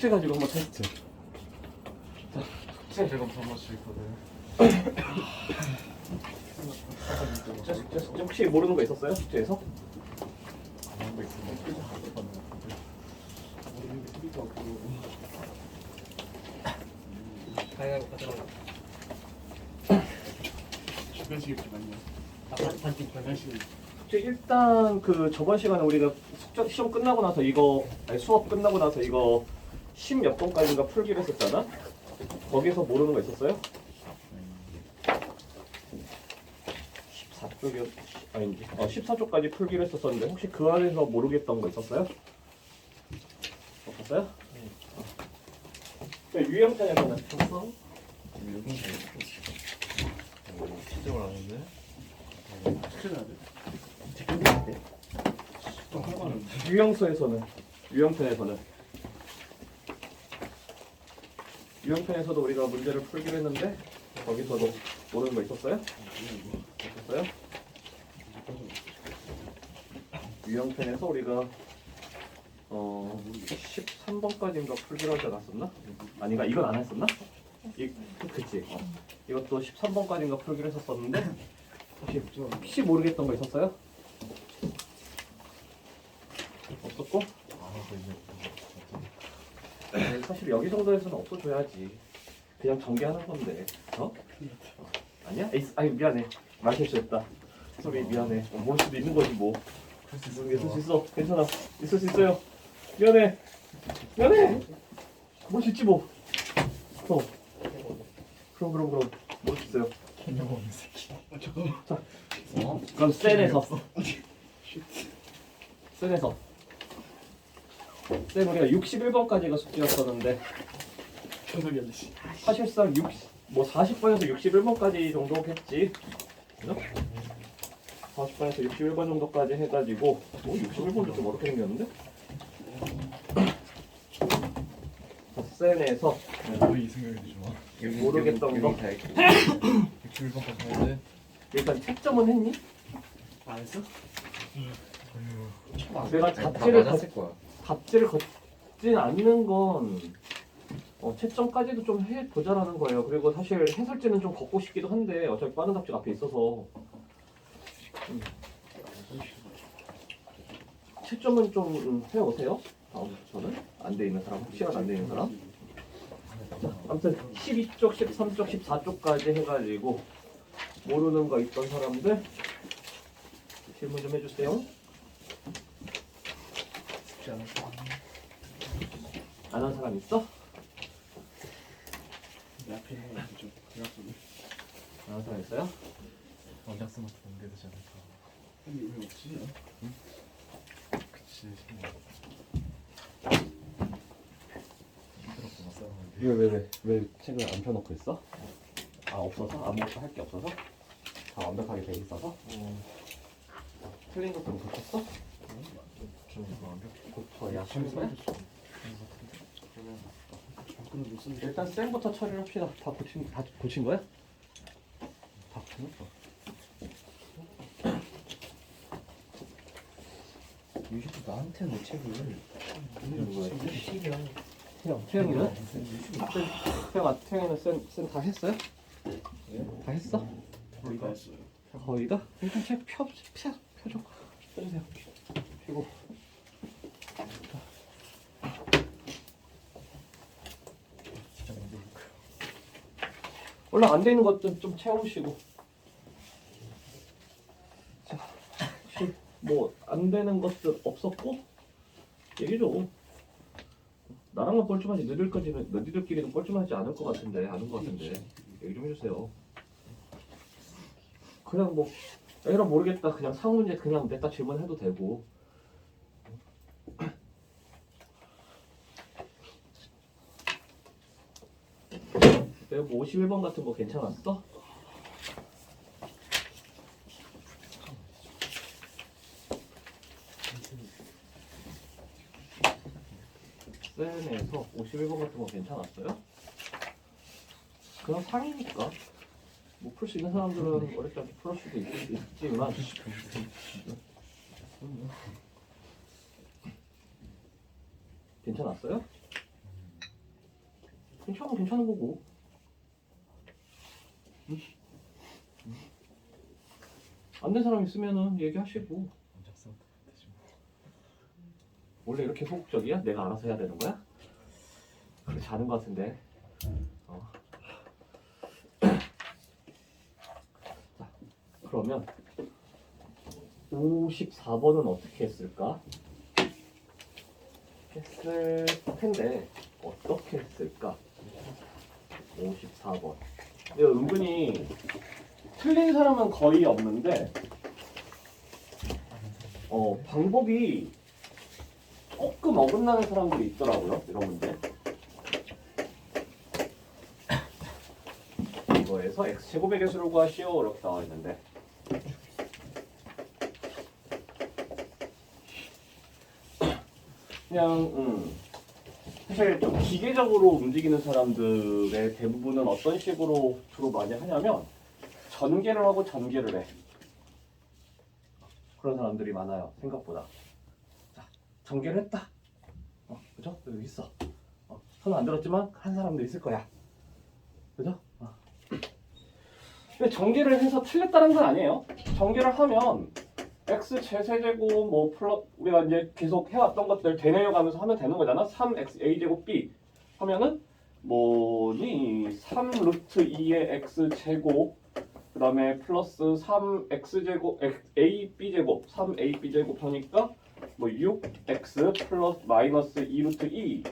숙제 가지고 한번 테스트. 자, 숙제. 제가 무슨 맛이 있거든. 숙제 혹시 모르는 거 있었어요? 숙제에서? 아는 거 있으면 가위바위보 가져가. 주변식이 많냐? 반칙. 숙제 일단 그 저번 시간에 우리가 숙제 시험 끝나고 나서 이거 아니 수업 끝나고 나서 이거 10몇 번까지인가 풀기로 했었잖아? 거기서 모르는 거 있었어요? 14쪽이었 아닌지 14쪽까지 풀기로 했었었는데 혹시 그 안에서 모르겠던 거 있었어요? 없었어요? 네. 유형편에서는 없어? 여기 시점을 아는데. 큰일 나네. 또 하나는 유형편에서도 우리가 문제를 풀기로 했는데 거기서도 모르는 거 있었어요? 없었어요? 유형편에서 우리가 13번까지인가 풀기로 하지 않았었나? 아닌가? 이건 안 했었나? 그치? 이것도 13번까지인가 풀기로 했었었는데 혹시 모르겠던 거 있었어요? 없었고? 사실 여기 정도에서는 없어줘야지. 그냥 전개하는 건데. 아니야? 아니 미안해. 말 실수했다. 소리 미안해. 모를 수도 있는 거지 뭐. 있을 수 있어. 괜찮아. 있을 수 있어요. 미안해. 모를 수 있지 뭐. 그럼 모를 수 있어요. 개념 없는 새끼. 자, 그럼 센에서 센 우리가 61번까지가 숙제였었는데 편하게 하듯이. 사실상 40번에서 61번까지 정도겠지. 그죠? 40번에서 61번 정도까지 해가지고 61번도 좀 어렵게 생겼는데? 센에서 너희 이 생각이 좋아. 모르겠던 거 61번까지 해야 돼. 일단 채점은 했니? 안 했어? 내가 답지를 걷진 않는 건 채점까지도 좀 해보자라는 거예요. 그리고 사실 해설지는 좀 걷고 싶기도 한데 어차피 빠른 답지가 앞에 있어서 채점은 좀 해오세요. 다음부터는 안 돼 있는 사람, 시간 안 돼 있는 사람. 아무튼 12쪽, 13쪽, 14쪽까지 해가지고 모르는 거 있던 사람들 질문 좀 해주세요. 안 한 사람 있어? 내 앞에 있는 거 좀. 안 한 사람 있어요? 원장 스마트 연결 되지 않을까? 아니 왜 없지? 그치. 힘들었구나 싸우는 게. 왜 책을 안 펴놓고 있어? 없어서? 아무것도 할 게 없어서? 다 완벽하게 돼 있어서? 틀린 것도 못 쳤어? 좀 완벽해. 곧야 심수야? 그러면 일단 쌤부터 처리를 합시다. 다 고친 거야? 다 고쳤어. 유식이 나한테 내 책을 태영이는? 태영이는 쌤 다 했어요? 다 했어? 거의 다 했어요. 거의가? 일단 책 펴줘. 펴주세요. 펴고. 진짜 먼저 볼까요? 원래 안 돼 있는 것들 좀 채우시고. 자, 혹시 뭐 안 되는 것들 없었고 얘기 좀. 나랑만 뻘쭘하지 너희들끼리는 뻘쭘하지 않을 것 같은데 아는 것 같은데 얘기 좀 해주세요. 그냥 뭐 애랑 모르겠다 그냥 상문제 그냥 냈다 질문해도 되고. 내가 뭐 51번 같은 거 괜찮았어? 쌤에서 51번 같은 거 괜찮았어요? 그냥 상이니까 뭐 풀 수 있는 사람들은 어렵지 않게 풀 수도 있지만 괜찮았어요? 괜찮으면 괜찮은 거고. 안 된 사람 있으면은 얘기하시고. 원작 스마트폰 대신 원래 이렇게 소극적이야? 내가 알아서 해야 되는 거야? 그렇지 않은 것 같은데. 자, 그러면 54번은 어떻게 했을까? 했을 텐데 어떻게 했을까? 54번. 이거 은근히 틀린 사람은 거의 없는데 방법이 조금 어긋나는 사람들이 있더라고요. 이런 문제. 이거에서 x제곱의 개수를 구하시오 이렇게 나와 있는데 그냥 사실 좀 기계적으로 움직이는 사람들의 대부분은 어떤 식으로 주로 많이 하냐면 전개를 하고 전개를 해. 그런 사람들이 많아요. 생각보다. 자, 전개를 했다. 그죠? 여기 있어. 손 안 들었지만 한 사람도 있을 거야. 그죠? 근데 전개를 해서 틀렸다는 건 아니에요. 전개를 하면 x 제세제곱 뭐 플러 우리가 이제 계속 해왔던 것들 되뇌어가면서 하면 되는 거잖아. 3x a제곱 b 하면은 뭐니 3 루트 2의 x 제곱 그 다음에 플러스 3x 제곱 a b 제곱 3a b 제곱 하니까 뭐 6x 플러스 마이너스 2 루트 2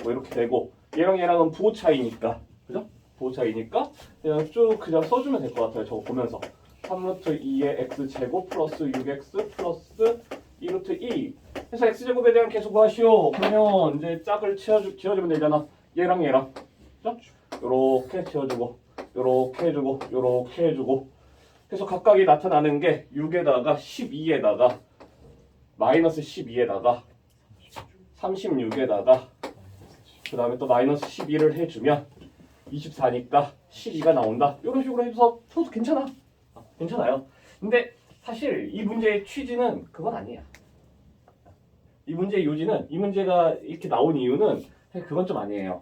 뭐 이렇게 되고 얘랑 얘랑은 부호 차이니까 그죠? 부호 차이니까 그냥 쭉 그냥 써주면 될 것 같아요. 저거 보면서 3루트 2의 x제곱 플러스 6x 플러스 2루트 2 해서 x제곱에 대한 계수 구하시오. 그러면 이제 짝을 지어주면 되잖아. 얘랑 얘랑 그죠? 요렇게 지어주고 요렇게 해주고 요렇게 해주고 그래서 각각이 나타나는 게 6에다가 12에다가 마이너스 12에다가 36에다가 그 다음에 또 마이너스 12를 해주면 24니까 12가 나온다. 이런 식으로 해줘서 소수 괜찮아. 괜찮아요. 근데 사실 이 문제의 취지는 그건 아니야. 이 문제의 요지는 이 문제가 이렇게 나온 이유는 사실 그건 좀 아니에요.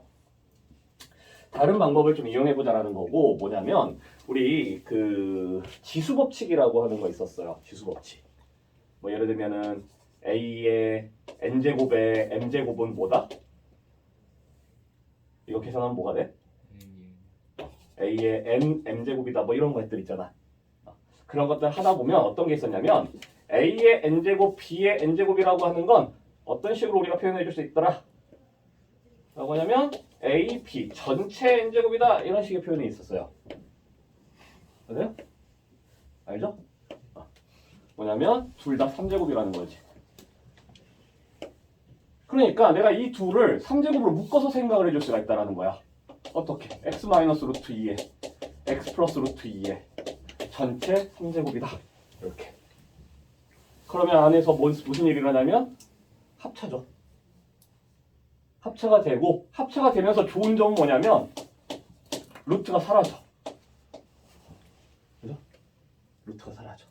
다른 방법을 좀 이용해보자라는 거고 뭐냐면 우리 그 지수법칙이라고 하는 거 있었어요. 지수법칙. 뭐 예를 들면은 a의 n제곱의 m제곱은 뭐다? 이거 계산하면 뭐가 돼? a의 m제곱이다 뭐 이런 것들 있잖아. 그런 것들 하다 보면 어떤 게 있었냐면 a의 n제곱 b의 n제곱이라고 하는 건 어떤 식으로 우리가 표현해 줄 수 있더라? 라고 하냐면 a, b 전체 n제곱이다 이런 식의 표현이 있었어요. 맞아요? 알죠? 뭐냐면 둘 다 3제곱이라는 거지. 그러니까 내가 이 둘을 3제곱으로 묶어서 생각을 해줄 수가 있다는 거야. 어떻게? x 마이너스 루트 2에 x 플러스 루트 2에 전체 3제곱이다. 이렇게. 그러면 안에서 무슨 일이 일어나냐면 합차죠. 합차가 되고 합차가 되면서 좋은 점은 뭐냐면 루트가 사라져. 그죠? 루트가 사라져.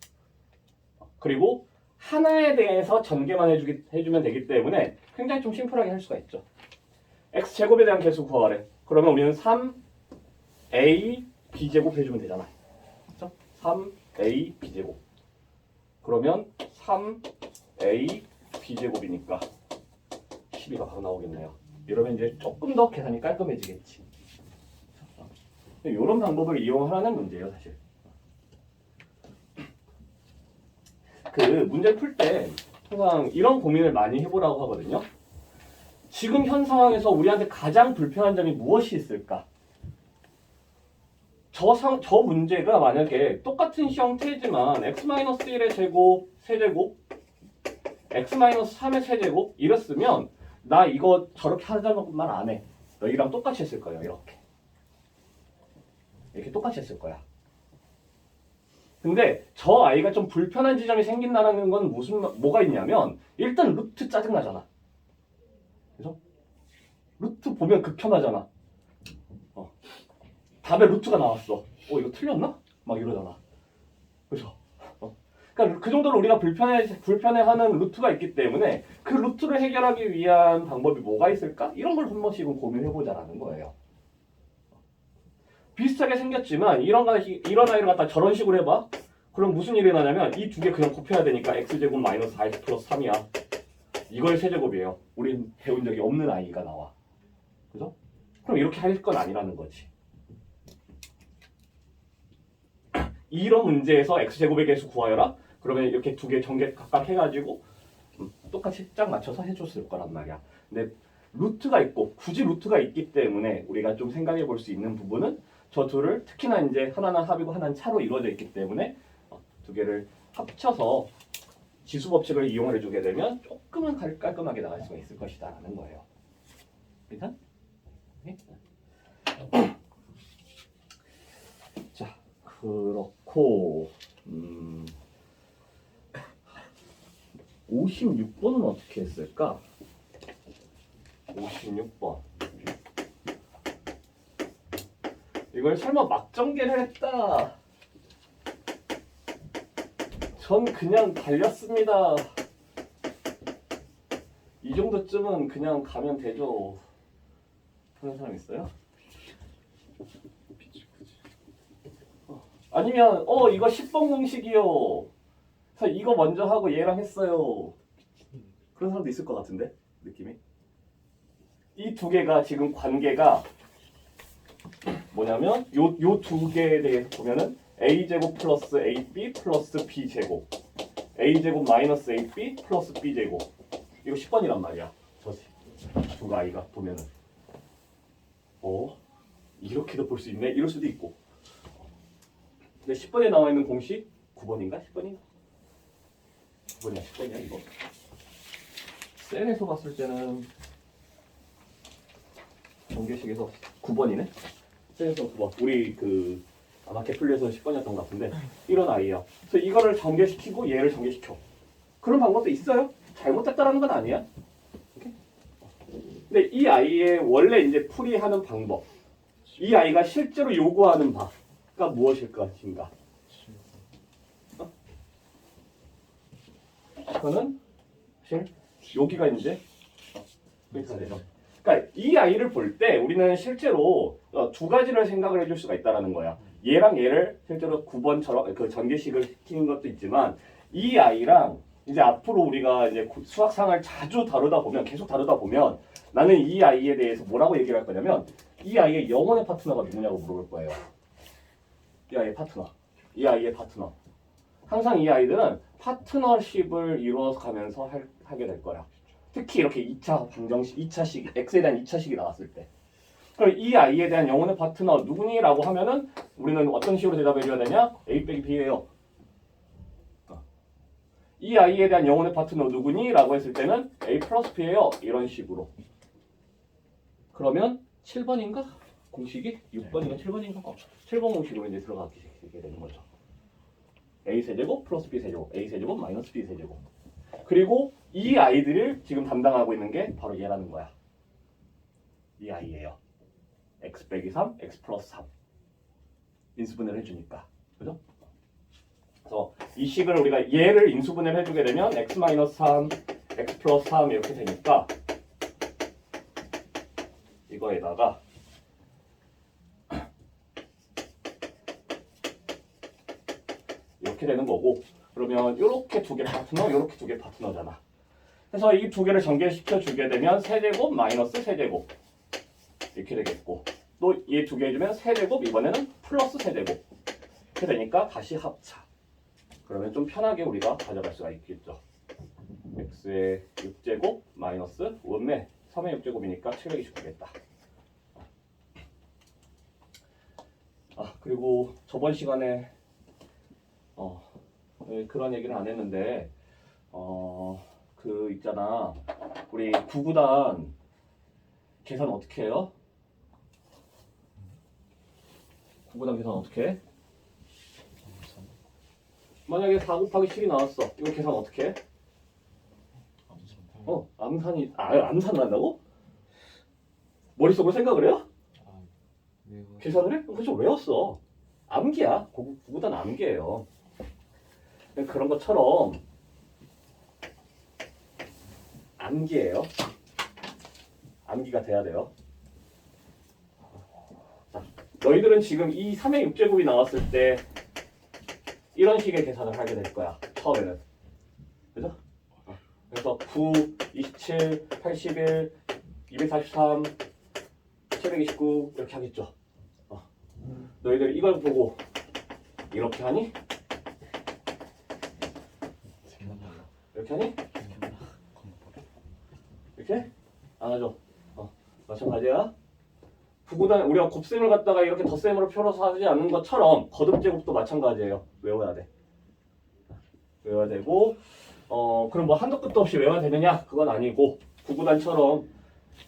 그리고 하나에 대해서 전개만 해주면 되기 때문에 굉장히 좀 심플하게 할 수가 있죠. x제곱에 대한 개수 구하래. 그러면 우리는 3a b제곱 해주면 되잖아. 그렇죠? 3a b제곱. 그러면 3a b제곱이니까 12가 바로 나오겠네요. 이러면 이제 조금 더 계산이 깔끔해지겠지. 이런 방법을 이용하라는 문제예요, 사실. 그 문제를 풀 때 항상 이런 고민을 많이 해보라고 하거든요. 지금 현 상황에서 우리한테 가장 불편한 점이 무엇이 있을까? 저 문제가 만약에 똑같은 형태지만 x-1의 제곱, 세제곱, x-3의 세제곱 이랬으면 나 이거 저렇게 하자는 말 안 해. 너희랑 똑같이 했을 거예요. 이렇게 똑같이 했을 거야. 근데 저 아이가 좀 불편한 지점이 생긴다는 건 뭐가 있냐면 일단 루트 짜증나잖아. 그죠? 루트 보면 극혐하잖아. 답에 루트가 나왔어. 이거 틀렸나? 막 이러잖아. 그죠? 그러니까 그 정도로 우리가 불편해하는 루트가 있기 때문에 그 루트를 해결하기 위한 방법이 뭐가 있을까? 이런 걸 한 번씩은 고민해보자라는 거예요. 비슷하게 생겼지만 이런 아이를 갖다 저런 식으로 해봐. 그럼 무슨 일이 나냐면 이 두 개 그냥 곱해야 되니까 x제곱 마이너스 4x 플러스 3이야. 이걸 세제곱이에요. 우린 배운 적이 없는 아이가 나와. 그죠? 그럼 이렇게 할 건 아니라는 거지. 이런 문제에서 x제곱의 개수 구하여라. 그러면 이렇게 두 개 전개 각각 해가지고 똑같이 짝 맞춰서 해줬을 거란 말이야. 근데 루트가 있고 굳이 루트가 있기 때문에 우리가 좀 생각해 볼 수 있는 부분은 저 둘을 특히나 이제 하나는 합이고 하나는 차로 이루어져 있기 때문에 두 개를 합쳐서 지수 법칙을 이용을 해주게 되면 조금은 깔끔하게 나갈 수가 있을 것이다라는 거예요. 일단 네? 자 그렇고 56번은 어떻게 했을까? 56번 이걸 설마 막전개를 했다. 전 그냥 달렸습니다. 이 정도쯤은 그냥 가면 되죠. 하는 사람 있어요? 아니면 이거 10번 공식이요. 그래서 이거 먼저 하고 얘랑 했어요. 그런 사람도 있을 것 같은데 느낌이. 이 두 개가 지금 관계가 뭐냐면 요 두 개에 대해서 보면은 a제곱 플러스 ab 플러스 b제곱 a제곱 마이너스 ab 플러스 b제곱 이거 10번이란 말이야. 저 두 아이가 보면은 이렇게도 볼 수 있네 이럴 수도 있고. 근데 10번에 나와 있는 공식 9번인가 10번인가 9번이야 10번이야 이거. 셀에서 봤을 때는 전개식에서 9번이네. 셀에서 9번. 우리 아마 개풀리에서 10번이었던 것 같은데 이런 아이야. 그래서 이거를 전개시키고 얘를 전개시켜. 그런 방법도 있어요. 잘못했다라는 건 아니야. 오케이? 근데 이 아이의 원래 이제 풀이하는 방법, 이 아이가 실제로 요구하는 바가 무엇일 것인가? 그거는 사실 여기가 이제 포인트가 되죠. 그러니까 이 아이를 볼 때 우리는 실제로 두 가지를 생각을 해줄 수가 있다는 거야. 얘랑 얘를 실제로 9번처럼 그 전개식을 시키는 것도 있지만 이 아이랑 이제 앞으로 우리가 이제 수학상을 자주 다루다 보면 계속 다루다 보면 나는 이 아이에 대해서 뭐라고 얘기를 할 거냐면 이 아이의 영혼의 파트너가 누구냐고 물어볼 거예요. 이 아이의 파트너. 이 아이의 파트너. 항상 이 아이들은 파트너십을 이루어서 가면서 하게 될 거야. 특히 이렇게 2차 방정식, 2차식, x에 대한 2차식이 나왔을 때. 그럼 이 아이에 대한 영혼의 파트너 누구니? 라고 하면은 우리는 어떤 식으로 대답해 줘야 되냐? a 빼기 b예요. 이 아이에 대한 영혼의 파트너 누구니? 라고 했을 때는 a 플러스 b예요. 이런 식으로. 그러면 7번인가? 공식이? 6번인가 7번인가? 7번 공식으로 이제 들어가게 되는 거죠. a 세제곱 플러스 b 세제곱, a 세제곱 마이너스 b 세제곱. 그리고 이 아이들을 지금 담당하고 있는 게 바로 얘라는 거야. 이 아이예요. x 빼기 3, x 플러스 3. 인수분해를 해주니까. 그죠? 그래서 이 식을 우리가 얘를 인수분해를 해주게 되면 x 마이너스 3, x 플러스 3 이렇게 되니까 이거에다가 이렇게 되는 거고 그러면 이렇게 두 개 파트너, 이렇게 두 개 파트너잖아. 그래서 이 두 개를 전개시켜 주게 되면 세제곱 마이너스 세제곱 이렇게 되겠고 또 얘 두 개 해주면 세제곱 이번에는 플러스 세제곱 이렇게 되니까 다시 합차. 그러면 좀 편하게 우리가 가져갈 수가 있겠죠. x의 6제곱 마이너스 원래 3의 6제곱이니까 729겠다. 그리고 저번 시간에 그런 얘기를 안 했는데 있잖아 우리 9구단 계산 어떻게 해요? 9구단 계산 어떻게 해? 만약에 4 곱하기 7이 나왔어. 이거 계산 어떻게 해? 암산을 한다고? 머릿속으로 생각을 해요? 계산을 해? 그래서 외웠어. 암기야. 9구단 암기예요. 그런 것처럼 암기예요. 암기가 돼야 돼요. 자, 너희들은 지금 이 3의 6제곱이 나왔을 때 이런 식의 계산을 하게 될 거야. 처음에는. 그죠? 그래서 9, 27, 81, 243, 729 이렇게 하겠죠. 너희들 이걸 보고 이렇게 하니? 이렇게 하니? 이렇게? 안 하죠? 마찬가지야. 부구단 우리가 곱셈을 갖다가 이렇게 덧셈으로 펴서 하지 않는 것처럼 거듭제곱도 마찬가지예요. 외워야 돼. 외워야 되고 그럼 뭐 한도 끝도 없이 외워야 되느냐? 그건 아니고 구구단처럼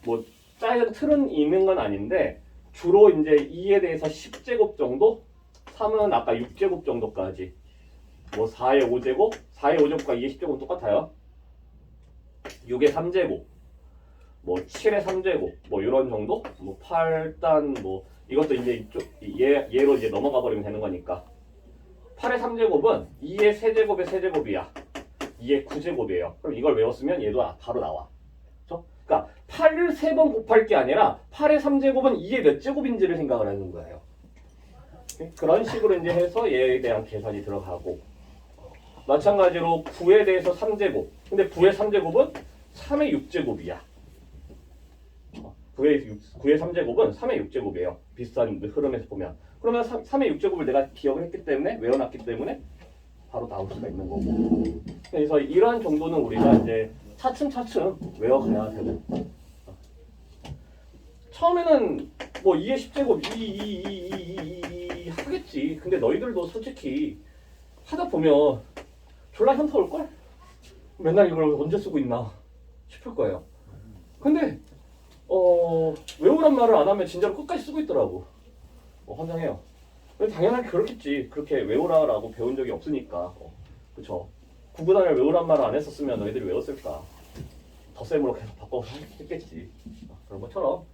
뭐 짜여진 틀은 있는 건 아닌데 주로 이제 2에 대해서 10제곱 정도, 3은 아까 6제곱 정도까지, 뭐 4의 5제곱, 4의 5제곱과 2의 10제곱은 똑같아요. 6의 3제곱, 뭐 7의 3제곱, 뭐 이런 정도, 뭐 8단 뭐 이것도 이제 이쪽 얘로 이제 넘어가 버리면 되는 거니까. 8의 3제곱은 2의 세제곱의 세제곱이야. 2의 9제곱이에요. 그럼 이걸 외웠으면 얘도 바로 나와. 그러니까 8을 3번 곱할 게 아니라 8의 3제곱은 2의 몇 제곱인지를 생각을 하는 거예요. 그런 식으로 이제 해서 얘에 대한 계산이 들어가고, 마찬가지로 9에 대해서 3제곱. 근데 9의 3제곱은 3의 6제곱이야. 9의 3제곱은 3의 6제곱이에요. 비슷한 흐름에서 보면. 그러면 3의 6제곱을 내가 기억을 했기 때문에, 외워놨기 때문에 바로 나올 수가 있는 거고. 그래서 이런 정도는 우리가 이제 차츰차츰 외워가야 되는. 처음에는 뭐 2의 10제곱 2 하겠지. 근데 너희들도 솔직히 하다 보면 졸라 현타 올걸? 맨날 이걸 언제 쓰고 있나 싶을 거예요. 근데 외우란 말을 안 하면 진짜로 끝까지 쓰고 있더라고. 환장해요. 당연하게 그렇겠지. 그렇게 외우라라고 배운 적이 없으니까. 그쵸? 구구단을 외우란 말을 안 했었으면 너희들이 외웠을까? 덧셈으로 계속 바꿔서 했겠지. 그런 것처럼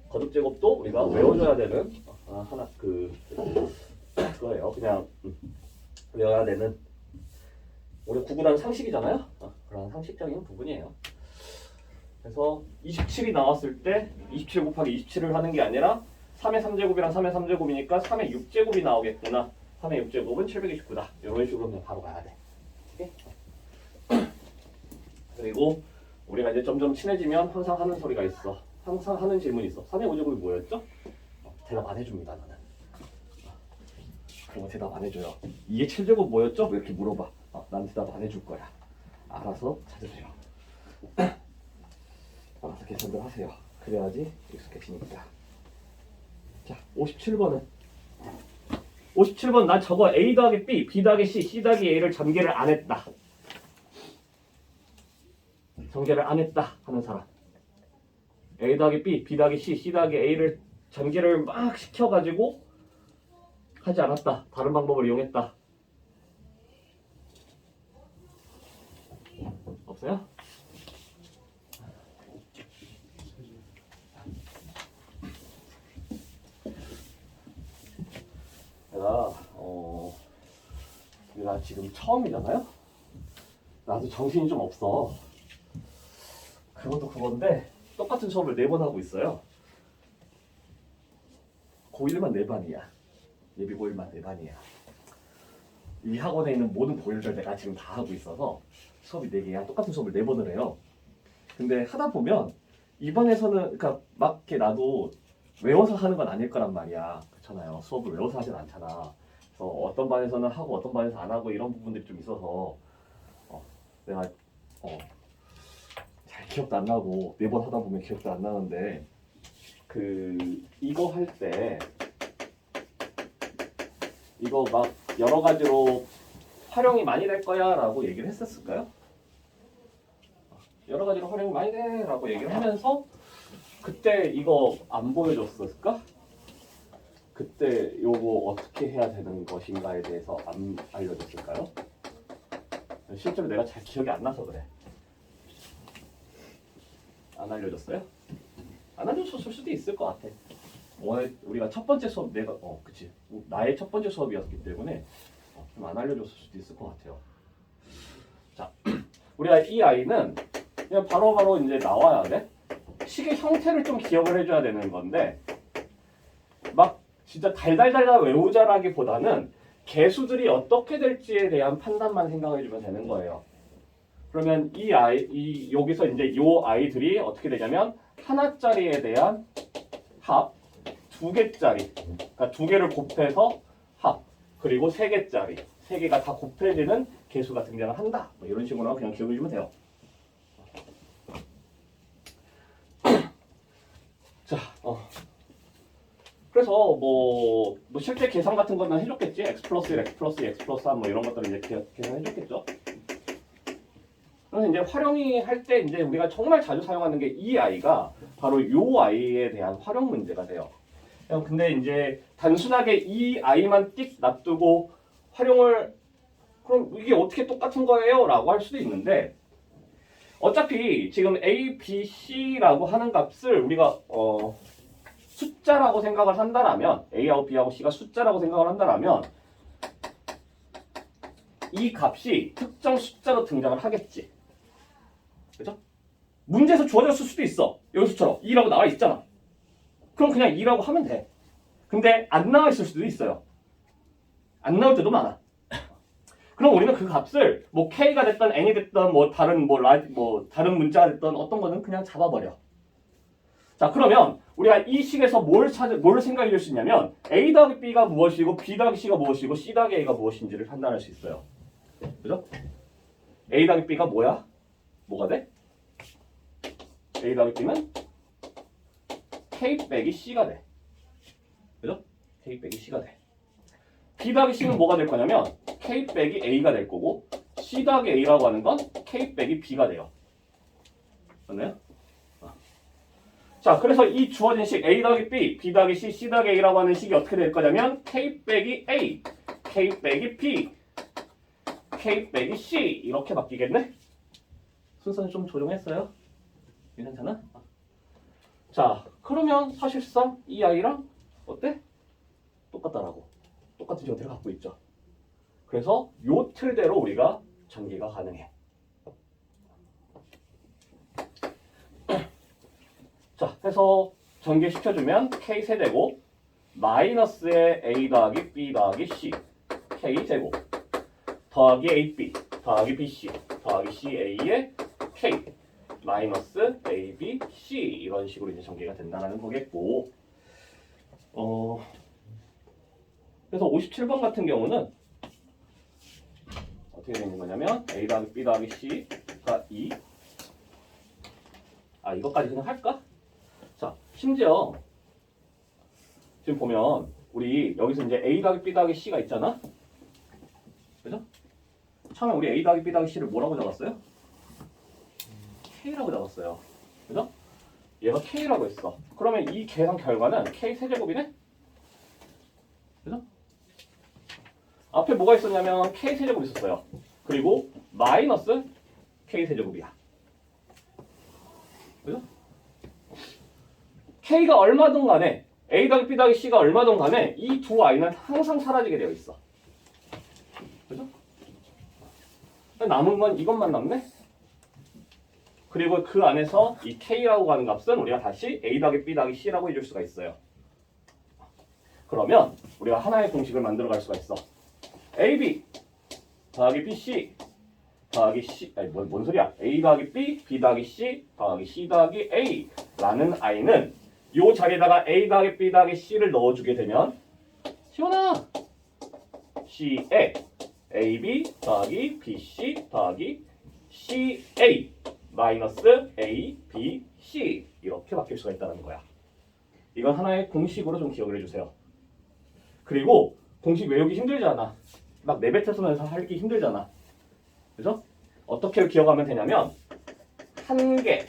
거듭제곱도 우리가 외워줘야 되는 하나 그거예요. 그냥 외워야 되는 우리 구구단 상식이잖아요. 그런 상식적인 부분이에요. 그래서 27이 나왔을 때 27 곱하기 27을 하는 게 아니라 3의 3제곱이랑 3의 3제곱이니까 3의 6제곱이 나오겠구나. 3의 6제곱은 729다. 이런 식으로 그냥 바로 가야 돼. 오케이? 그리고 우리가 이제 점점 친해지면 항상 하는 소리가 있어. 항상 하는 질문이 있어. 3의 5제곱이 뭐였죠? 대답 안 해줍니다. 나는. 그럼 대답 안 해줘요. 2의 7제곱 뭐였죠? 왜 이렇게 물어봐. 난 대답 안 해줄 거야. 알아서 찾으세요. 알아서 계산들 하세요. 그래야지 익숙해지니까. 자, 57번은 57번 난 저거 A 더하기 B, B 더하기 C, C 더하기 A를 전개를 안 했다. 전개를 안 했다 하는 사람. A 더하기 B, B 더하기 C, C 더하기 A를 전개를 막 시켜가지고 하지 않았다. 다른 방법을 이용했다. 없어요? 내가 지금 처음이잖아요? 나도 정신이 좀 없어. 그것도 그건데 똑같은 수업을 4번 하고 있어요. 고1만 4반이야. 예비 고1만 4반이야. 이 학원에 있는 모든 고1들 내가 지금 다 하고 있어서 수업이 4개야. 똑같은 수업을 4번을 해요. 근데 하다 보면 이번에서는 그러니까 막 이렇게 나도 외워서 하는 건 아닐 거란 말이야. 그렇잖아요. 수업을 외워서 하진 않잖아. 그래서 어떤 반에서는 하고 어떤 반에서 안 하고 이런 부분들이 좀 있어서 내가 잘 기억도 안 나고 4번 하다 보면 기억도 안 나는데 이거 할 때 이거 막 여러 가지로 활용이 많이 될 거야 라고 얘기를 했었을까요? 여러 가지로 활용이 많이 돼 라고 얘기를 하면서 그때 이거 안 보여줬을까? 그때 요거 어떻게 해야 되는 것인가에 대해서 안 알려줬을까요? 실제로 내가 잘 기억이 안 나서 그래. 안 알려줬어요? 안 알려줬을 수도 있을 것 같아. 오늘 우리가 첫 번째 수업 그치. 나의 첫 번째 수업이었기 때문에 좀 안 알려줬을 수도 있을 것 같아요. 자, 우리가 이 아이는 그냥 바로바로 이제 나와야 돼. 식의 형태를 좀 기억을 해줘야 되는 건데 막 진짜 달달달달 외우자라기보다는 개수들이 어떻게 될지에 대한 판단만 생각해 주면 되는 거예요. 그러면 여기서 이제 요 아이들이 어떻게 되냐면 하나짜리에 대한 합, 두 개짜리, 그러니까 두 개를 곱해서 합, 그리고 세 개짜리, 세 개가 다 곱해지는 개수가 등장을 한다. 뭐 이런 식으로 그냥 기억해 주면 돼요. 자, 그래서 뭐 실제 계산 같은 거는 해줬겠지. x 플러스 1, x 플러스 2, x 플러스 3 뭐 이런 것들을 이제 계산해줬겠죠. 그래서 이제 활용이 할 때 이제 우리가 정말 자주 사용하는 게 이 아이가 바로 요 아이에 대한 활용 문제가 돼요. 근데 이제 단순하게 이 아이만 띡 놔두고 활용을 그럼 이게 어떻게 똑같은 거예요? 라고 할 수도 있는데 어차피 지금 A, B, C라고 하는 값을 우리가 숫자라고 생각을 한다라면 A하고 B하고 C가 숫자라고 생각을 한다라면 이 값이 특정 숫자로 등장을 하겠지. 그죠? 문제에서 주어졌을 수도 있어. 여기서처럼 2라고 나와 있잖아. 그럼 그냥 2라고 하면 돼. 근데 안 나와 있을 수도 있어요. 안 나올 때도 많아. 그럼 우리는 그 값을 뭐 K가 됐던 N이 됐던 뭐 다른 다른 문자가 됐던 어떤 거는 그냥 잡아버려. 자, 그러면 우리가 이 식에서 뭘 생각해 줄 수 있냐면 A 더하기 B가 무엇이고 B 더하기 C가 무엇이고 C 더하기 A가 무엇인지를 판단할 수 있어요. 그죠? A 더하기 B가 뭐야? 뭐가 돼? A 더하기 B는 K 빼기 C가 돼. 그죠? K 빼기 C가 돼. B 더하기 C는 뭐가 될 거냐면 K 빼기 A가 될 거고 C 더하기 A라고 하는 건 K 빼기 B가 돼요. 맞나요? 자, 그래서 이 주어진 식 A 더하기 B, B 더하기 C, C 더하기 A라고 하는 식이 어떻게 될 거냐면 K 빼기 A, K 빼기 B, K 빼기 C 이렇게 바뀌겠네? 순서는 좀 조정했어요? 괜찮잖아? 자, 그러면 사실상 이 아이랑 어때? 똑같다라고. 똑같은 형태를 갖고 있죠. 그래서 요 틀대로 우리가 전개가 가능해. 자, 해서 전개시켜주면 K세제곱 마이너스의 A 더하기 B 더하기 C K제곱 더하기 AB 더하기 BC 더하기 CA의 K 마이너스 AB, C 이런 식으로 이제 전개가 된다는 거겠고 그래서 57번 같은 경우는 어떻게 되는 거냐면 A 더하기 B 더하기 C가 2 이것까지 그냥 할까? 자, 심지어 지금 보면 우리 여기서 이제 A 더하기 B 더하기 C가 있잖아? 그죠? 처음에 우리 A 더하기 B 더하기 C를 뭐라고 적었어요? K라고 적었어요. 그죠? 얘가 K라고 했어. 그러면 이 계산 결과는 K 세제곱이네? 그죠? 앞에 뭐가 있었냐면 K 세제곱 있었어요. 그리고 마이너스 K 세제곱이야. 그죠? K가 얼마든 간에 A 더하기 B 더하기 C가 얼마든 간에 이 두 아이는 항상 사라지게 되어 있어. 그죠? 남은 건 이것만 남네? 그리고 그 안에서 이 K라고 하는 값은 우리가 다시 A 더하기 B 더하기 C라고 해줄 수가 있어요. 그러면 우리가 하나의 공식을 만들어 갈 수가 있어. AB 더하기 BC 더하기 C 뭔 소리야? A 더하기 B, B 더하기 C 더하기 C 더하기 A 라는 아이는 이 자리에다가 A 더하기 B 더하기 C를 넣어주게 되면 시원아! C에 AB 더하기 BC 더하기 CA 마이너스 A, B, C 이렇게 바뀔 수가 있다는 거야. 이건 하나의 공식으로 좀 기억을 해주세요. 그리고 공식 외우기 힘들잖아. 막 내뱉어서면서 하기 힘들잖아. 그죠? 어떻게 기억하면 되냐면 1개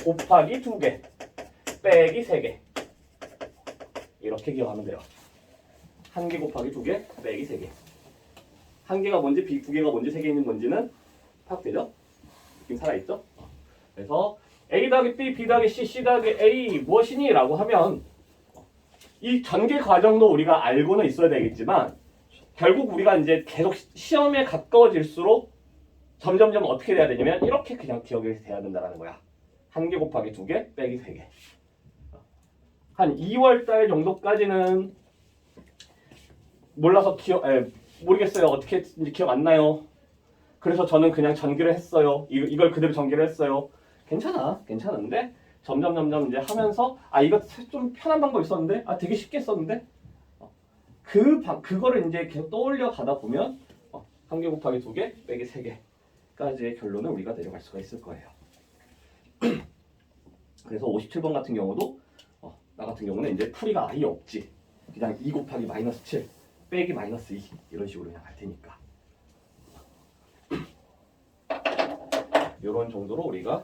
곱하기 2개 빼기 3개 이렇게 기억하면 돼요. 1개 곱하기 2개 빼기 3개 1개가 뭔지 2개가 뭔지 3개는 뭔지는 파악되죠? 지금 살아있죠? 그래서 A 더하기 B, B 더하기 C, C 더하기 A 무엇이니? 라고 하면 이 전개 과정도 우리가 알고는 있어야 되겠지만 결국 우리가 이제 계속 시험에 가까워질수록 점점점 어떻게 돼야 되냐면 이렇게 그냥 기억이 돼야 된다는 거야. 1개 곱하기 2개 빼기 3개 한 2월달 정도까지는 몰라서 모르겠어요. 어떻게 했는지 기억 안 나요. 그래서 저는 그냥 전기를 했어요. 이걸 그대로 전기를 했어요. 괜찮은데 점점 이제 하면서 이거 좀 편한 방법 있었는데 되게 쉽게 했었는데 그거를 이제 계속 떠올려 가다 보면 3개 곱하기 2개 빼기 3개까지의 결론을 우리가 내려갈 수가 있을 거예요. 그래서 57번 같은 경우도 나 같은 경우는 이제 풀이가 아예 없지. 그냥 2 곱하기 마이너스 7 빼기 마이너스 2 이런 식으로 그냥 할 테니까 이런 정도로 우리가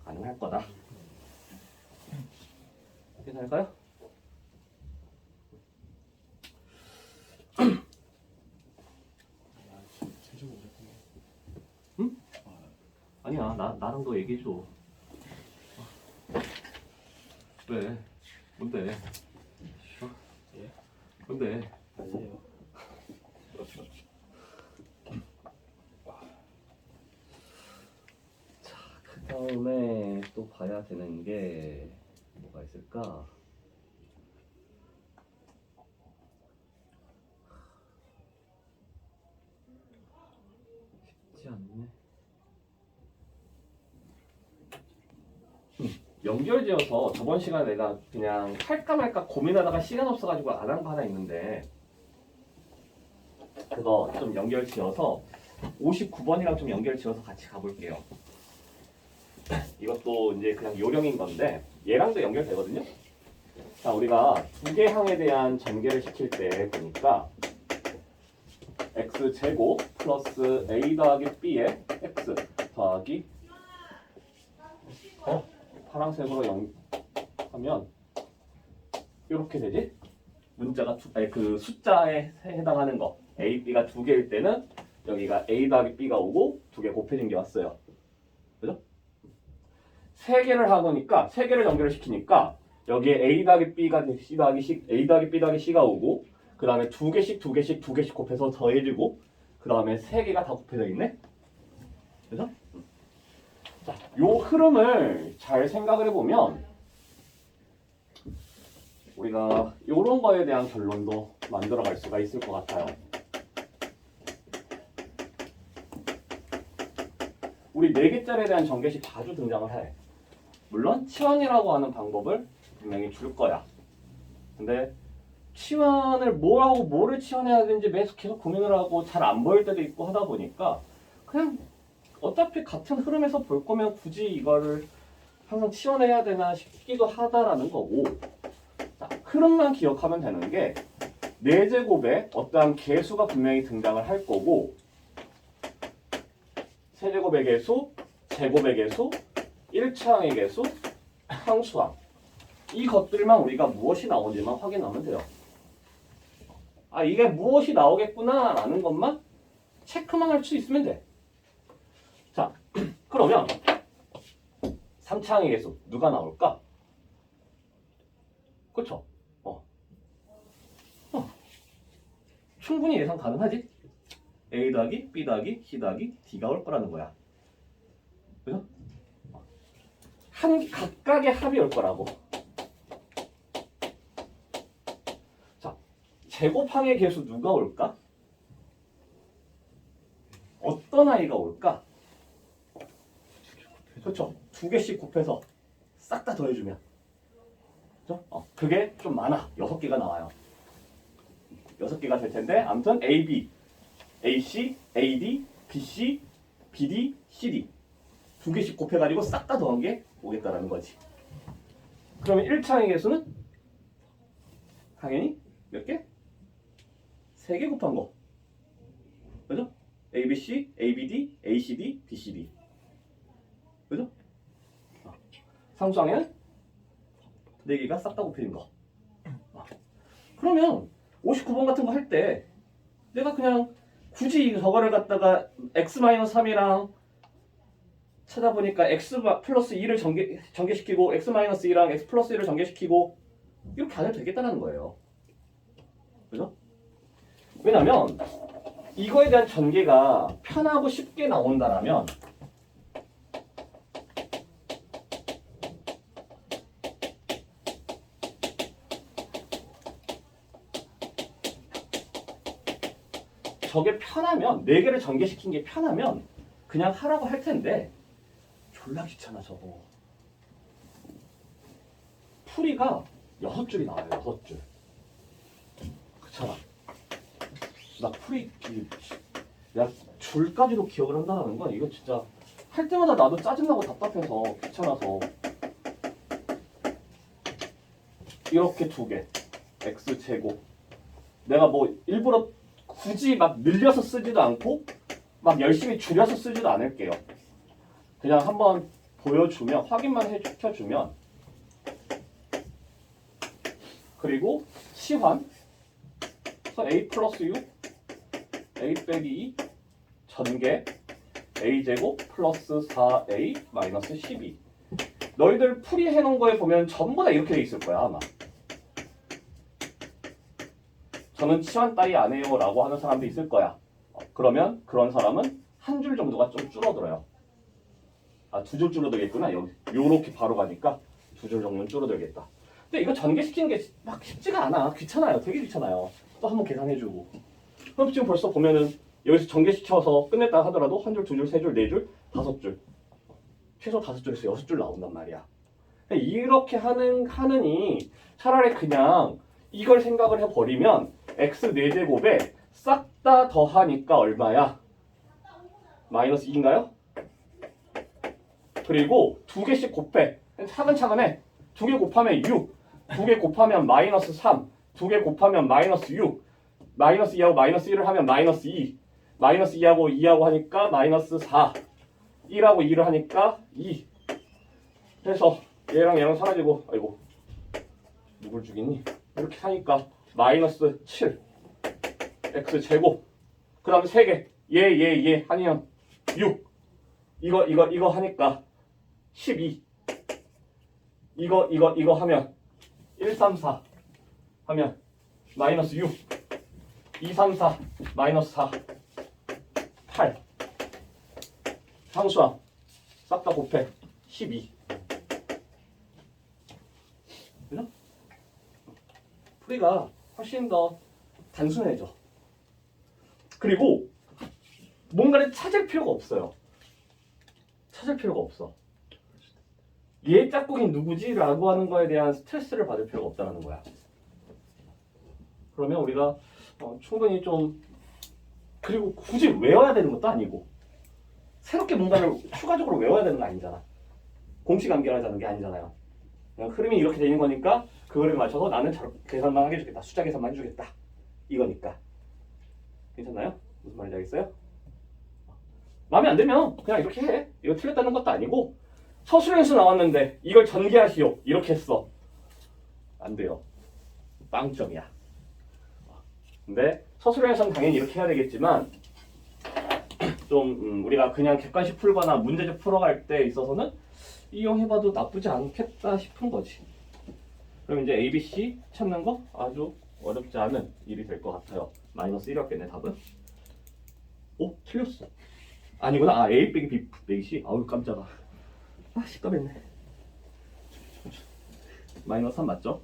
가능할 거다. 괜찮을까요? 제주가 오랬구나. 응? 아니야 나랑 너 얘기해줘. 왜? 뭔데? 예? 뭔데? 아니에요. 그 다음에 또 봐야 되는 게 뭐가 있을까? 쉽지 않네. 연결지어서 저번 시간에 내가 그냥 할까 말까 고민하다가 시간 없어가지고 안 한 거 하나 있는데 그거 좀 연결지어서 59번이랑 좀 연결지어서 같이 가볼게요. 이것도 이제 그냥 요령인 건데 얘랑도 연결되거든요. 자, 우리가 두 개 항에 대한 전개를 시킬 때 보니까 x제곱 플러스 a 더하기 b에 x 더하기 파란색으로 하면 이렇게 되지? 문자가 그 숫자에 해당하는 거 a, b가 두 개일 때는 여기가 a 더하기 b가 오고 두 개 곱해진 게 왔어요. 그죠? 세 개를 하니까 세 개를 연결을 시키니까 여기에 a 더하기 b가 c 더하기 c, a 더하기 b 더하기 c가 오고 그 다음에 두 개씩 곱해서 더해지고 그 다음에 세 개가 다 곱해져 있네. 그죠? 자, 요 흐름을 잘 생각을 해보면 우리가 요런 거에 대한 결론도 만들어갈 수가 있을 것 같아요. 우리 4개짜리에 대한 전개식 자주 등장을 해. 물론 치환이라고 하는 방법을 분명히 줄 거야. 근데 치환을 뭐하고 뭐를 치환해야 되는지 계속 고민을 하고 잘 안 보일 때도 있고 하다 보니까 그냥 어차피 같은 흐름에서 볼 거면 굳이 이거를 항상 치환해야 되나 싶기도 하다라는 거고, 자, 흐름만 기억하면 되는 게 4제곱에 어떠한 개수가 분명히 등장을 할 거고 세제곱의 개수, 제곱의 개수, 1차항의 개수, 상수항 이 것들만 우리가 무엇이 나오는지만 확인하면 돼요. 이게 무엇이 나오겠구나 라는 것만 체크만 할 수 있으면 돼. 자, 그러면 3차항의 개수 누가 나올까? 그쵸? 충분히 예상 가능하지? A 더하기 B 더하기 C 더하기 D가 올 거라는 거야. 그죠? 각각의 합이 올 거라고. 자, 제곱항의 개수 누가 올까? 어떤 아이가 올까? 그렇죠. 2개씩 곱해서 싹 다 더해주면. 그죠? 그게 좀 많아. 6개가 나와요. 6개가 될 텐데, 아무튼 AB, AC, AD, BC, BD, CD 2개씩 곱해가지고 싹 다 더한 게 오겠다라는 거지. 그러면 1차항의 개수는 당연히 몇 개? 3개 곱한 거. 그죠? ABC, ABD, ACD, BCD. 그죠? 상수항에는 4개가 싹 다 곱해진 거. 그러면 59번 같은 거 할 때 내가 그냥 굳이 저거를 갖다가 x-3이랑 찾아보니까 x 플러스 2를 전개시키고 x-2랑 x 플러스 1을 전개시키고 이렇게 안 해도 되겠다는 거예요. 그죠? 왜냐면 이거에 대한 전개가 편하고 쉽게 나온다라면 저게 편하면 4개를 전개시킨 게 편하면 그냥 하라고 할 텐데 졸라 귀찮아 저거. 풀이가 6줄이 나와요. 6줄. 그렇잖아. 나 풀이 야 줄까지도 기억을 한다는 건 이거 진짜 할 때마다 나도 짜증나고 답답해서 귀찮아서 이렇게 2개 x제곱 내가 뭐 일부러 굳이 막 늘려서 쓰지도 않고 막 열심히 줄여서 쓰지도 않을게요. 그냥 한번 보여주면 확인만 시켜주면 그리고 치환 그래서 a 플러스 6 a 빼기 2 전개 a제곱 플러스 4a 마이너스 12 너희들 풀이해놓은 거에 보면 전부 다 이렇게 돼 있을 거야 아마. 저는 치환 따위 안 해요 라고 하는 사람도 있을 거야. 그러면 그런 사람은 한 줄 정도가 좀 줄어들어요. 아, 2줄 줄어들겠구나. 요렇게 바로 가니까 2줄 정도는 줄어들겠다. 근데 이거 전개시키는 게 막 쉽지가 않아. 귀찮아요. 되게 귀찮아요. 또 한번 계산해주고. 그럼 지금 벌써 보면은 여기서 전개시켜서 끝냈다 하더라도 한 줄, 2줄, 3줄, 4줄, 5줄. 최소 5줄에서 6줄 나온단 말이야. 이렇게 하느니 차라리 그냥 이걸 생각을 해버리면 x 4제곱에 싹 다 더하니까 얼마야? 마이너스 2인가요? 그리고 2개씩 곱해. 차근차근해. 2개 곱하면 6, 2개 곱하면 마이너스 3, 2개 곱하면 마이너스 6, 마이너스 2하고 마이너스 1을 하면 마이너스 2, 마이너스 2하고 2하고 하니까 마이너스 4, 1하고 2를 하니까 2. 해서 얘랑 얘랑 사라지고 아이고 누굴 죽이니? 이렇게 하니까 마이너스 7 x제곱 그 다음에 3개 얘 하면 6 이거 하니까 12 이거 하면 1, 3, 4 하면 마이너스 6 2, 3, 4 마이너스 4 8 상수항 싹 다 곱해 12 그죠? 풀이가 훨씬 더 단순해져. 그리고 뭔가를 찾을 필요가 없어요. 찾을 필요가 없어. 얘 짝꿍이 누구지? 라고 하는 거에 대한 스트레스를 받을 필요가 없다는 거야. 그러면 우리가 충분히 좀 그리고 굳이 외워야 되는 것도 아니고 새롭게 뭔가를 추가적으로 외워야 되는 거 아니잖아. 공식 암기하자는 게 아니잖아요. 그냥 흐름이 이렇게 되는 거니까 그 흐름에 맞춰서 나는 계산만 하게 해주겠다. 숫자 계산만 해주겠다. 이거니까. 괜찮나요? 무슨 말인지 알겠어요? 마음에 안 들면 그냥 이렇게 해. 이거 틀렸다는 것도 아니고 서술형에서 나왔는데 이걸 전개하시오. 이렇게 했어. 안 돼요. 빵점이야. 근데 서술형에서는 당연히 이렇게 해야 되겠지만 좀 우리가 그냥 객관식 풀거나 문제집 풀어갈 때 있어서는 이용해봐도 나쁘지 않겠다 싶은 거지. 그럼 이제 A, B, C 찾는 거 아주 어렵지 않은 일이 될 것 같아요. 마이너스 1이었겠네 답은. 오 틀렸어. 아니구나. 아 A 빼기 B 빼기 C. 아우 깜짝아. 아 시끄럽네. 마이너스 3 맞죠?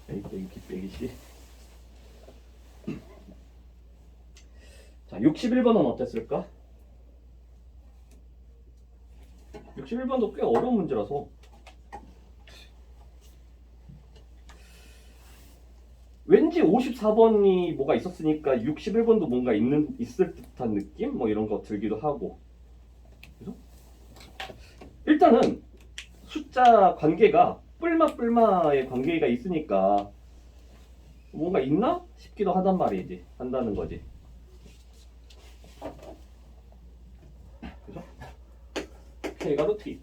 A 빼기 B 빼기 C. 자 61번은 어땠을까? 61번도 꽤 어려운 문제라서 왠지 54번이 뭐가 있었으니까 61번도 뭔가 있을 듯한 느낌? 뭐 이런 거 들기도 하고. 그죠? 일단은 숫자 관계가 뿔마의 관계가 있으니까 뭔가 있나 싶기도 한다는 거지. 그죠? K가 루트 2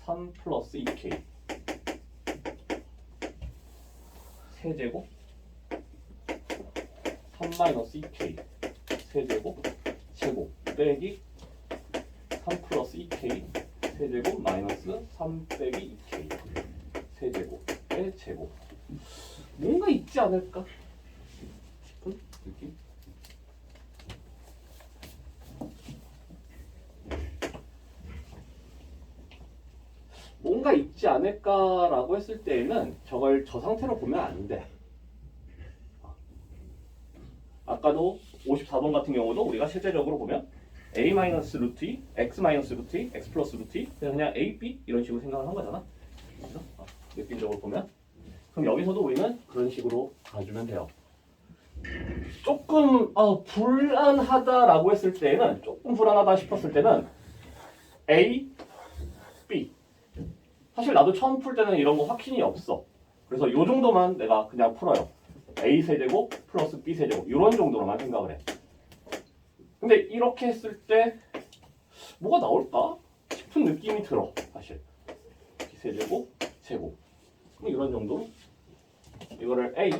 3 플러스 2K 세제곱 3 마이너스 2K 세제곱 제곱 빼기 3 플러스 2K 세제곱 마이너스 3 빼기 2K 세제곱의 제곱. 뭔가 있지 않을까 싶은 느낌? 뭔가 있지 않을까라고 했을 때에는 저걸 저 상태로 보면 안 돼. 아까도 54번 같은 경우도 우리가 실제적으로 보면 a-루트 2, x-루트 2, x 플러스 루트 2 그냥 a, b 이런 식으로 생각을 한 거잖아. 그래서 느낌적으로 보면 그럼 여기서도 우리는 그런 식으로 가주면 돼요. 조금 불안하다라고 했을 때는 조금 불안하다 싶었을 때는 a, b 사실 나도 처음 풀 때는 이런 거 확신이 없어. 그래서 요 정도만 내가 그냥 풀어요. a 세제곱 플러스 b 세제곱 이런 정도로만 생각을 해. 근데 이렇게 했을 때 뭐가 나올까 싶은 느낌이 들어. 사실 b 세제곱 제곱 그럼 이런 정도로 이거를 a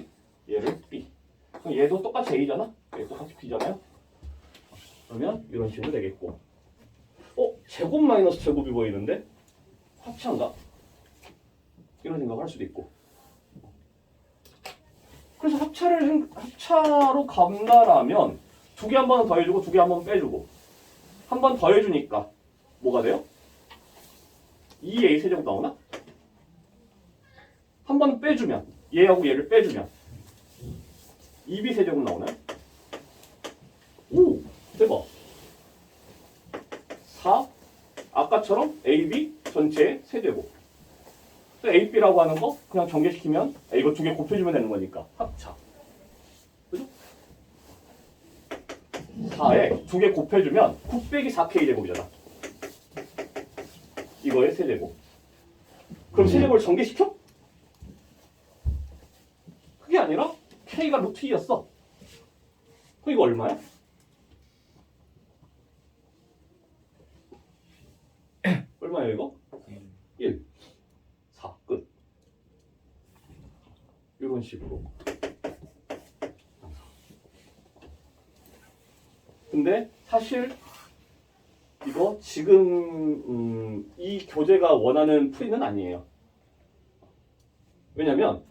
얘를 b 그럼 얘도 똑같이 a잖아. 얘도 똑같이 b잖아요. 그러면 이런 식으로 되겠고 제곱 마이너스 제곱이 보이는데 합차인가? 이런 생각을 할 수도 있고. 그래서 합차로 간다라면 두 개 한 번 더해주고 두 개 한 번 빼주고 한 번 더해주니까 뭐가 돼요? 2a 세제곱 나오나? 한 번 빼주면 얘하고 얘를 빼주면 2b 세제곱 나오나요? 오! 대박! 4 아까처럼 ab 전체의 세제곱 AB라고 하는 거 그냥 전개시키면 이거 두 개 곱해주면 되는 거니까 합차. 그죠? 4에 두 개 곱해주면 9 빼기 4k 제곱이잖아. 이거의 세제곱. 그럼 세제곱을 전개시켜? 그게 아니라 k가 루트 2였어. 그럼 이거 얼마야? 얼마예요 이거? 1. 4. 끝. 이런 식으로. 근데 사실 이거 지금 이 교재가 원하는 풀이는 아니에요. 왜냐면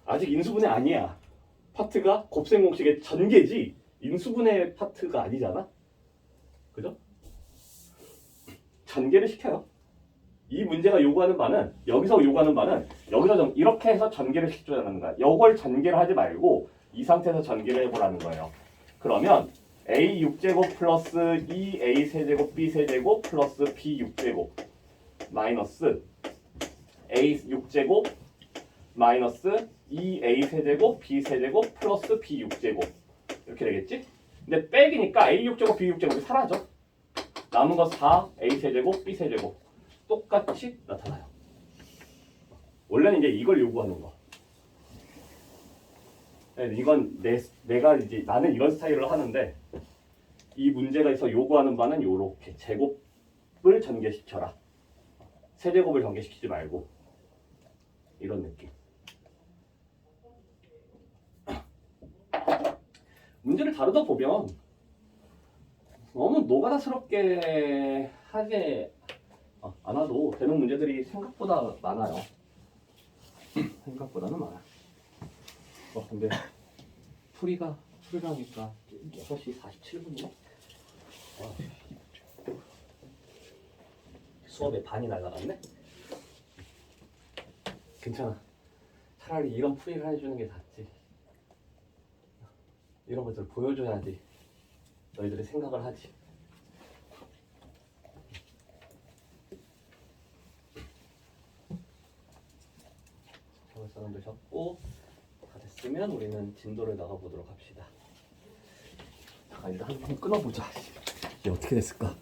아직 인수분해 아니야. 파트가 곱셈 공식의 전개지 인수분해 파트가 아니잖아. 그죠? 전개를 시켜요. 이 문제가 요구하는 바는 여기서 요구하는 바는 여기서 좀 이렇게 해서 전개를 시켜주라는 거야. 이걸 전개를 하지 말고 이 상태에서 전개를 해보라는 거예요. 그러면 a 6제곱 플러스 2a 세제곱 b 세제곱 플러스 b 6제곱 마이너스 a 6제곱 마이너스 2a 세제곱 b 세제곱 플러스 b 6제곱 이렇게 되겠지? 근데 빼기니까 a 6제곱 b 6제곱이 사라져. 남은 거 4a 세제곱 b 세제곱 똑같이 나타나요. 원래는 이제 이걸 요구하는 거. 이건 내가 이제 나는 이런 스타일을 하는데 이 문제에서 요구하는 바는 요렇게 제곱을 전개시켜라. 세제곱을 전개시키지 말고 이런 느낌. 문제를 다루다 보면 너무 노가다스럽게 하게 안 와도 되는 문제들이 생각보다 많아요. 생각보다는 많아요. 근데 풀이를 하니까 6시 47분이네? 수업의 반이 날라갔네? 괜찮아. 차라리 이런 풀이를 해주는 게 낫지. 이런 것들 보여줘야지 너희들이 생각을 하지. 사람들 잡고 다 됐으면 우리는 진도를 나가보도록 합시다. 일단 한번 끊어보자. 이게 어떻게 됐을까?